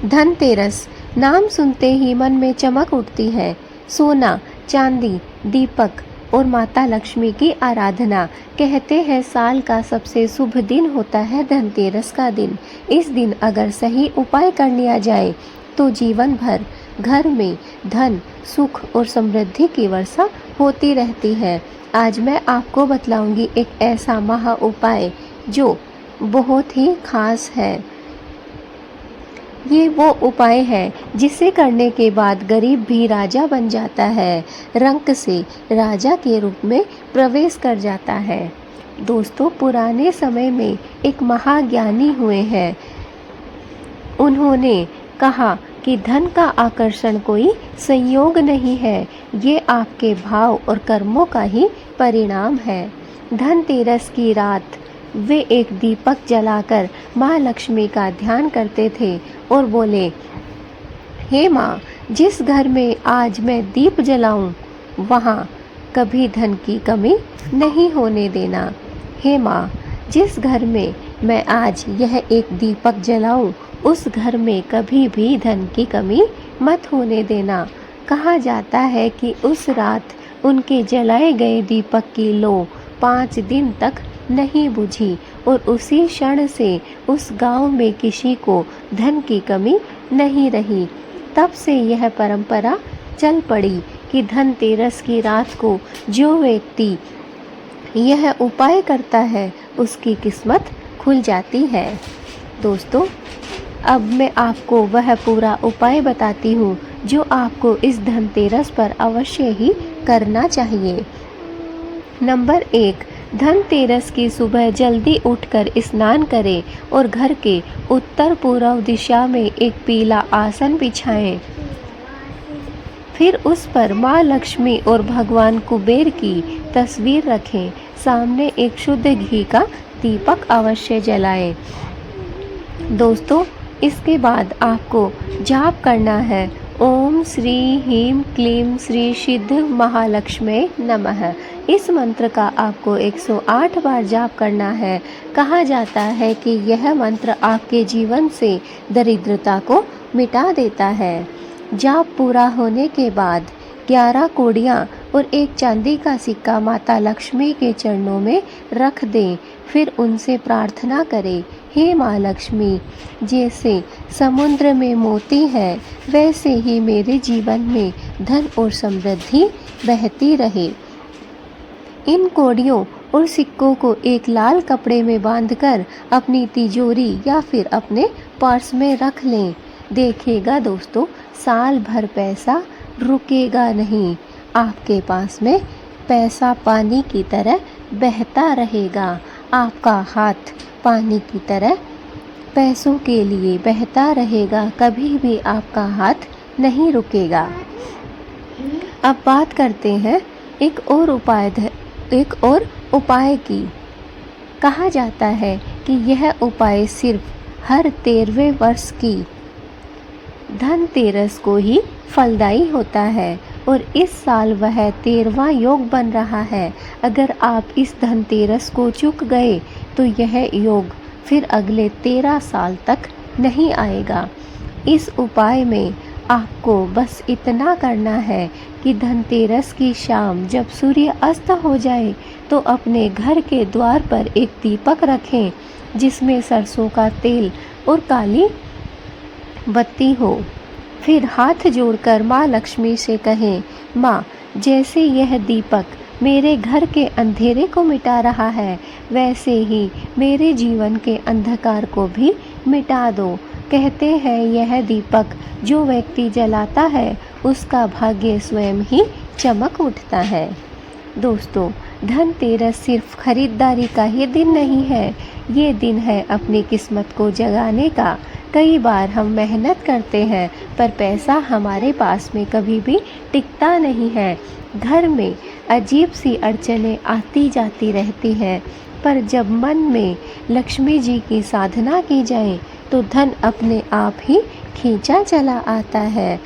धनतेरस नाम सुनते ही मन में चमक उठती है। सोना, चांदी, दीपक और माता लक्ष्मी की आराधना। कहते हैं साल का सबसे शुभ दिन होता है धनतेरस का दिन। इस दिन अगर सही उपाय कर लिया जाए तो जीवन भर घर में धन, सुख और समृद्धि की वर्षा होती रहती है। आज मैं आपको बतलाऊंगी एक ऐसा महा उपाय जो बहुत ही खास है। ये वो उपाय है जिसे करने के बाद गरीब भी राजा बन जाता है, रंक से राजा के रूप में प्रवेश कर जाता है। दोस्तों, पुराने समय में एक महाज्ञानी हुए हैं। उन्होंने कहा कि धन का आकर्षण कोई संयोग नहीं है, ये आपके भाव और कर्मों का ही परिणाम है। धनतेरस की रात वे एक दीपक जलाकर माँ लक्ष्मी का ध्यान करते थे और बोले, हे माँ, जिस घर में आज मैं दीप जलाऊं वहाँ कभी धन की कमी नहीं होने देना। हे माँ, जिस घर में मैं आज यह एक दीपक जलाऊं उस घर में कभी भी धन की कमी मत होने देना। कहा जाता है कि उस रात उनके जलाए गए दीपक की लौ 5 दिन तक नहीं बुझी और उसी क्षण से उस गांव में किसी को धन की कमी नहीं रही। तब से यह परंपरा चल पड़ी कि धनतेरस की रात को जो व्यक्ति यह उपाय करता है उसकी किस्मत खुल जाती है। दोस्तों, अब मैं आपको वह पूरा उपाय बताती हूँ जो आपको इस धनतेरस पर अवश्य ही करना चाहिए। नंबर 1, धनतेरस की सुबह जल्दी उठकर स्नान करें और घर के उत्तर पूर्व दिशा में एक पीला आसन बिछाएं। फिर उस पर माँ लक्ष्मी और भगवान कुबेर की तस्वीर रखें। सामने एक शुद्ध घी का दीपक अवश्य जलाएं। दोस्तों, इसके बाद आपको जाप करना है, ओम श्री ह्रीं क्लीं श्री सिद्ध महालक्ष्मी नमः। इस मंत्र का आपको 108 बार जाप करना है। कहा जाता है कि यह मंत्र आपके जीवन से दरिद्रता को मिटा देता है। जाप पूरा होने के बाद 11 कौड़ियाँ और एक चांदी का सिक्का माता लक्ष्मी के चरणों में रख दें। फिर उनसे प्रार्थना करें, हे माँ लक्ष्मी, जैसे समुद्र में मोती है वैसे ही मेरे जीवन में धन और समृद्धि बहती रहे। इन कौड़ियों और सिक्कों को एक लाल कपड़े में बांधकर अपनी तिजोरी या फिर अपने पर्स में रख लें। देखिएगा दोस्तों, साल भर पैसा रुकेगा नहीं। आपके पास में पैसा पानी की तरह बहता रहेगा। आपका हाथ पानी की तरह पैसों के लिए बहता रहेगा, कभी भी आपका हाथ नहीं रुकेगा। अब बात करते हैं एक और उपाय की। कहा जाता है कि यह उपाय सिर्फ हर 13वें वर्ष की धनतेरस को ही फलदायी होता है और इस साल वह 13वां योग बन रहा है। अगर आप इस धनतेरस को चूक गए तो यह योग फिर अगले 13 साल तक नहीं आएगा। इस उपाय में आपको बस इतना करना है कि धनतेरस की शाम जब सूर्य अस्त हो जाए तो अपने घर के द्वार पर एक दीपक रखें जिसमें सरसों का तेल और काली बत्ती हो। फिर हाथ जोड़कर माँ लक्ष्मी से कहें, माँ, जैसे यह दीपक मेरे घर के अंधेरे को मिटा रहा है वैसे ही मेरे जीवन के अंधकार को भी मिटा दो। कहते हैं यह दीपक जो व्यक्ति जलाता है उसका भाग्य स्वयं ही चमक उठता है। दोस्तों, धनतेरस सिर्फ खरीदारी का ही दिन नहीं है, ये दिन है अपनी किस्मत को जगाने का। कई बार हम मेहनत करते हैं पर पैसा हमारे पास में कभी भी टिकता नहीं है। घर में अजीब सी अड़चनें आती जाती रहती हैं, पर जब मन में लक्ष्मी जी की साधना की जाए तो धन अपने आप ही खींचा चला आता है।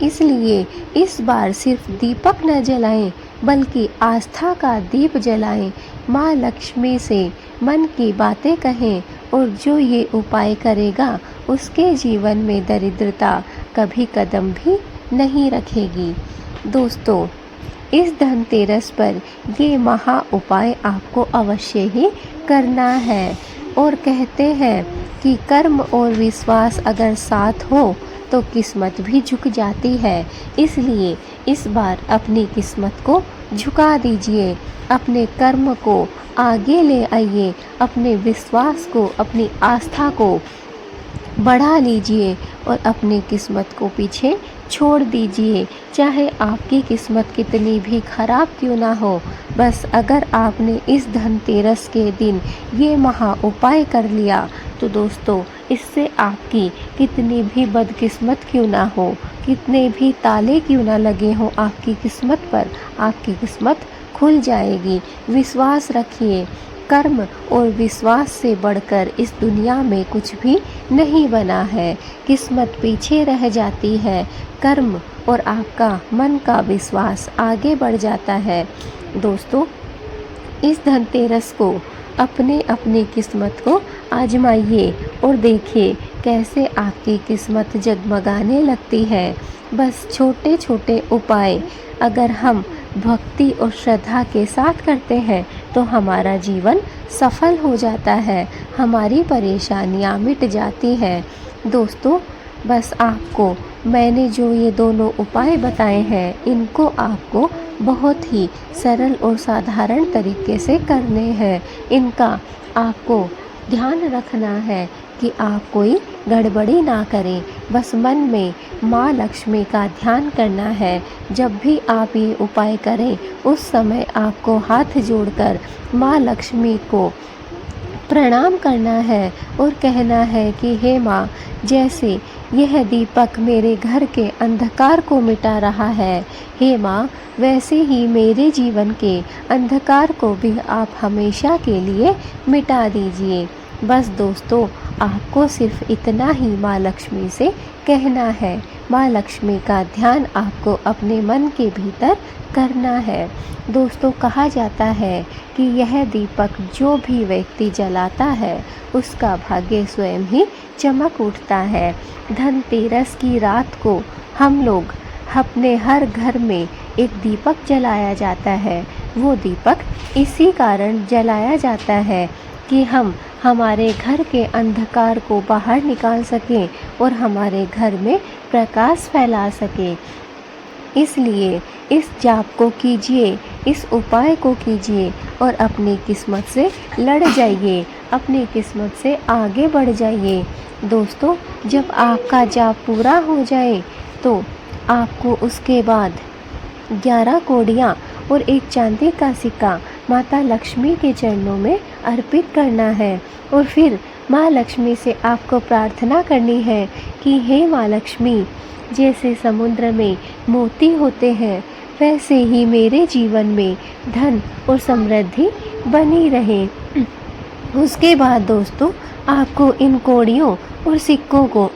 इसलिए इस बार सिर्फ दीपक न जलाएं बल्कि आस्था का दीप जलाएं। माँ लक्ष्मी से मन की बातें कहें और जो ये उपाय करेगा उसके जीवन में दरिद्रता कभी कदम भी नहीं रखेगी। दोस्तों, इस धनतेरस पर ये महा उपाय आपको अवश्य ही करना है। और कहते हैं कि कर्म और विश्वास अगर साथ हो तो किस्मत भी झुक जाती है। इसलिए इस बार अपनी किस्मत को झुका दीजिए, अपने कर्म को आगे ले आइए, अपने विश्वास को, अपनी आस्था को बढ़ा लीजिए और अपनी किस्मत को पीछे छोड़ दीजिए। चाहे आपकी किस्मत कितनी भी खराब क्यों ना हो, बस अगर आपने इस धनतेरस के दिन ये महा उपाय कर लिया तो दोस्तों, इससे आपकी कितनी भी बदकिस्मत क्यों ना हो, कितने भी ताले क्यों ना लगे हों आपकी किस्मत पर, आपकी किस्मत खुल जाएगी। विश्वास रखिए, कर्म और विश्वास से बढ़कर इस दुनिया में कुछ भी नहीं बना है। किस्मत पीछे रह जाती है, कर्म और आपका मन का विश्वास आगे बढ़ जाता है। दोस्तों, इस धनतेरस को अपने अपनी किस्मत को आजमाइए और देखिए कैसे आपकी किस्मत जगमगाने लगती है। बस छोटे छोटे उपाय अगर हम भक्ति और श्रद्धा के साथ करते हैं तो हमारा जीवन सफल हो जाता है, हमारी परेशानियां मिट जाती हैं। दोस्तों, बस आपको मैंने जो ये दोनों उपाय बताए हैं, इनको आपको बहुत ही सरल और साधारण तरीके से करने हैं। इनका आपको ध्यान रखना है कि आप कोई गड़बड़ी ना करें। बस मन में माँ लक्ष्मी का ध्यान करना है। जब भी आप ये उपाय करें उस समय आपको हाथ जोड़कर माँ लक्ष्मी को प्रणाम करना है और कहना है कि हे माँ, जैसे यह दीपक मेरे घर के अंधकार को मिटा रहा है, हे माँ, वैसे ही मेरे जीवन के अंधकार को भी आप हमेशा के लिए मिटा दीजिए। बस दोस्तों, आपको सिर्फ इतना ही माँ लक्ष्मी से कहना है। माँ लक्ष्मी का ध्यान आपको अपने मन के भीतर करना है। दोस्तों, कहा जाता है कि यह दीपक जो भी व्यक्ति जलाता है उसका भाग्य स्वयं ही चमक उठता है। धनतेरस की रात को हम लोग अपने हर घर में एक दीपक जलाया जाता है। वो दीपक इसी कारण जलाया जाता है कि हम हमारे घर के अंधकार को बाहर निकाल सकें और हमारे घर में प्रकाश फैला सकें। इसलिए इस जाप को कीजिए, इस उपाय को कीजिए और अपनी किस्मत से लड़ जाइए, अपनी किस्मत से आगे बढ़ जाइए। दोस्तों, जब आपका जाप पूरा हो जाए तो आपको उसके बाद 11 कौड़ियाँ और एक चांदी का सिक्का माता लक्ष्मी के चरणों में अर्पित करना है और फिर माँ लक्ष्मी से आपको प्रार्थना करनी है कि हे माँ लक्ष्मी, जैसे समुद्र में मोती होते हैं वैसे ही मेरे जीवन में धन और समृद्धि बनी रहे। उसके बाद दोस्तों, आपको इन कौड़ियों और सिक्कों को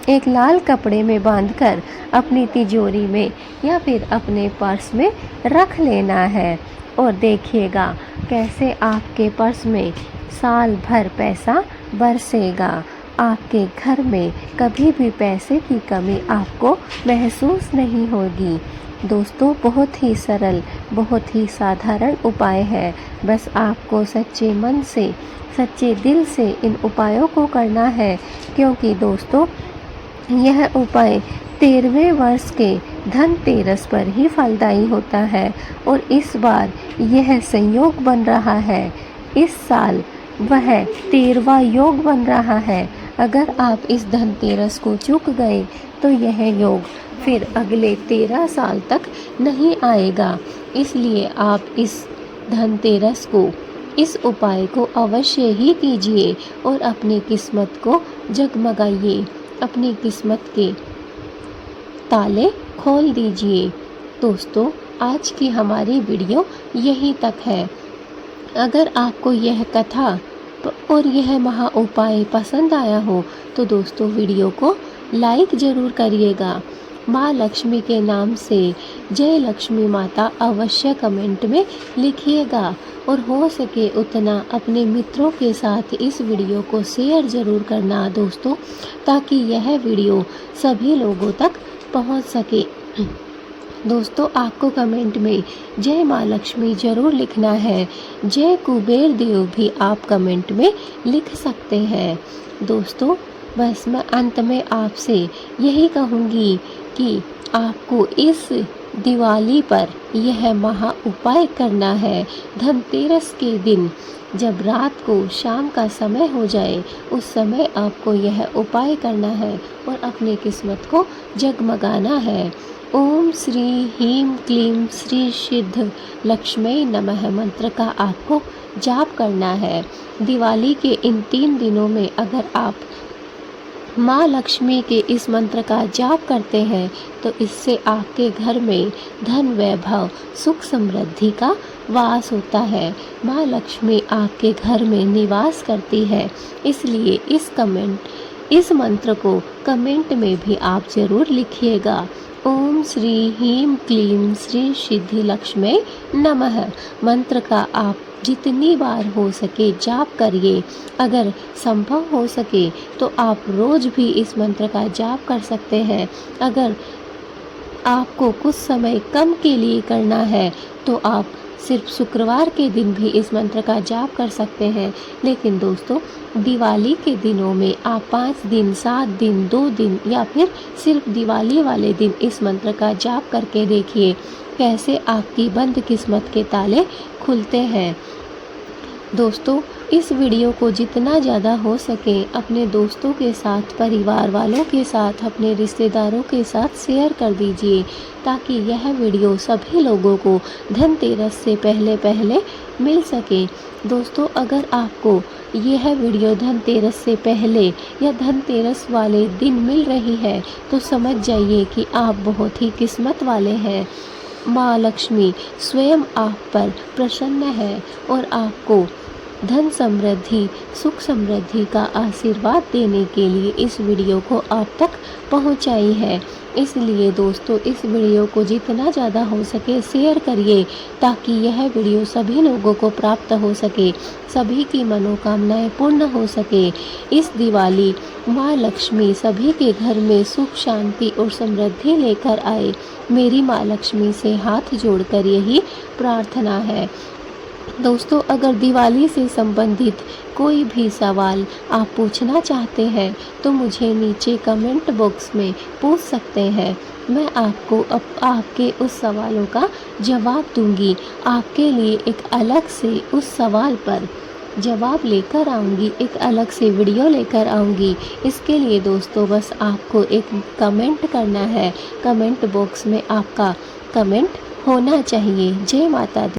एक लाल कपड़े में बांधकर अपनी तिजोरी में या फिर अपने पर्स में रख लेना है और देखिएगा कैसे आपके पर्स में साल भर पैसा बरसेगा। आपके घर में कभी भी पैसे की कमी आपको महसूस नहीं होगी। दोस्तों, बहुत ही सरल, बहुत ही साधारण उपाय है। बस आपको सच्चे मन से, सच्चे दिल से इन उपायों को करना है, क्योंकि दोस्तों यह उपाय 13वें वर्ष के धनतेरस पर ही फलदायी होता है और इस बार यह संयोग बन रहा है। इस साल वह 13वां योग बन रहा है। अगर आप इस धनतेरस को चूक गए तो यह योग फिर अगले 13 साल तक नहीं आएगा। इसलिए आप इस धनतेरस को, इस उपाय को अवश्य ही कीजिए और अपनी किस्मत को जगमगाइए, अपनी किस्मत के ताले खोल दीजिए। दोस्तों, आज की हमारी वीडियो यहीं तक है। अगर आपको यह कथा और यह महा उपाय पसंद आया हो तो दोस्तों वीडियो को लाइक ज़रूर करिएगा माँ लक्ष्मी के नाम से जय लक्ष्मी माता अवश्य कमेंट में लिखिएगा और हो सके उतना अपने मित्रों के साथ इस वीडियो को शेयर ज़रूर करना दोस्तों, ताकि यह वीडियो सभी लोगों तक पहुंच सके। दोस्तों आपको कमेंट में जय माँ लक्ष्मी ज़रूर लिखना है। जय कुबेर देव भी आप कमेंट में लिख सकते हैं। दोस्तों बस मैं अंत में आपसे यही कहूँगी कि आपको इस दिवाली पर यह महा उपाय करना है। धनतेरस के दिन जब रात को शाम का समय हो जाए, उस समय आपको यह उपाय करना है और अपनी किस्मत को जगमगाना है। ओम श्री ह्रीं क्लीं श्री सिद्ध लक्ष्मी नमः मंत्र का आपको जाप करना है। दिवाली के इन 3 दिनों में अगर आप माँ लक्ष्मी के इस मंत्र का जाप करते हैं तो इससे आपके घर में धन वैभव सुख समृद्धि का वास होता है। माँ लक्ष्मी आपके घर में निवास करती है, इसलिए इस मंत्र को कमेंट में भी आप ज़रूर लिखिएगा। ओम श्री ह्रीं क्लीं श्री सिद्धि लक्ष्मी नमः मंत्र का आप जितनी बार हो सके जाप करिए। अगर संभव हो सके तो आप रोज भी इस मंत्र का जाप कर सकते हैं। अगर आपको कुछ समय कम के लिए करना है तो आप सिर्फ शुक्रवार के दिन भी इस मंत्र का जाप कर सकते हैं। लेकिन दोस्तों दिवाली के दिनों में आप 5 दिन, 7 दिन, 2 दिन या फिर सिर्फ दिवाली वाले दिन इस मंत्र का जाप करके देखिए कैसे आपकी बंद किस्मत के ताले खुलते हैं। दोस्तों इस वीडियो को जितना ज़्यादा हो सके अपने दोस्तों के साथ, परिवार वालों के साथ, अपने रिश्तेदारों के साथ शेयर कर दीजिए ताकि यह वीडियो सभी लोगों को धनतेरस से पहले मिल सके। दोस्तों अगर आपको यह वीडियो धनतेरस से पहले या धनतेरस वाले दिन मिल रही है तो समझ जाइए कि आप बहुत ही किस्मत वाले हैं। माँ लक्ष्मी स्वयं आप पर प्रसन्न है और आपको धन समृद्धि, सुख समृद्धि का आशीर्वाद देने के लिए इस वीडियो को आप तक पहुंचाई है। इसलिए दोस्तों इस वीडियो को जितना ज़्यादा हो सके शेयर करिए ताकि यह वीडियो सभी लोगों को प्राप्त हो सके, सभी की मनोकामनाएं पूर्ण हो सके। इस दिवाली माँ लक्ष्मी सभी के घर में सुख, शांति और समृद्धि लेकर आए। मेरी माँ लक्ष्मी से हाथ जोड़कर यही प्रार्थना है। दोस्तों अगर दिवाली से संबंधित कोई भी सवाल आप पूछना चाहते हैं तो मुझे नीचे कमेंट बॉक्स में पूछ सकते हैं। मैं आपको आपके उस सवालों का जवाब दूंगी। आपके लिए एक अलग से उस सवाल पर जवाब लेकर आऊँगी, एक अलग से वीडियो लेकर आऊँगी। इसके लिए दोस्तों बस आपको एक कमेंट करना है। कमेंट बॉक्स में आपका कमेंट होना चाहिए। जय माता दी।